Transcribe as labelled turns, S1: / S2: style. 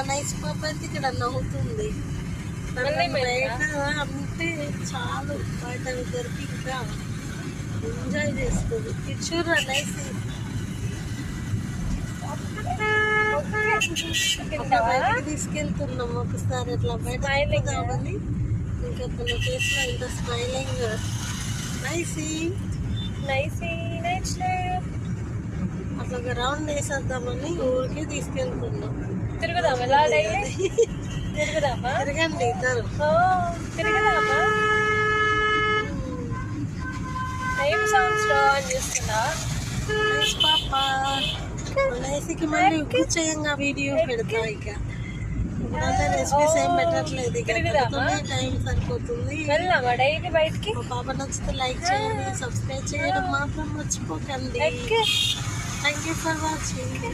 S1: Nice పాప అయితే ఇక్కడ నవ్వుతుంది. బయట అంటే చాలు, బయట దొరికి ఇంకా ఎంజాయ్ చేస్తుంది. ఇది చూడరా నైస్. బయటకి తీసుకెళ్తున్నాం ఒకసారి అట్లా బయట కావాలి. ఇంకా తన ఫేస్ లో ఇంత స్మైలింగ్. అట్లా ఒక రౌండ్ వేసేద్దామని ఊరికి తీసుకెళ్తున్నాం.
S2: తిరుగుదాం ఎలా తిరుగుదామా?
S1: తిరగండి ఇద్దరు.
S2: తిరుగుదామా? ఏం సౌండ్స్ ఆన్ చేస్తున్నా?
S1: పాప నైస్కి మళ్ళీ కూర్చోయంగా వీడియో పెడతా. ఇక ఇప్పుడంతా రెసిపీస్ ఏం పెట్టట్లేదు. ఇక టైం సరిపోతుంది.
S2: వెళ్దామా డైలీ బయటికి?
S1: మా పాప నచ్చితే లైక్ చేయండి, సబ్స్క్రైబ్ చేయడం మాత్రం మర్చిపోకండి. Thank you for watching.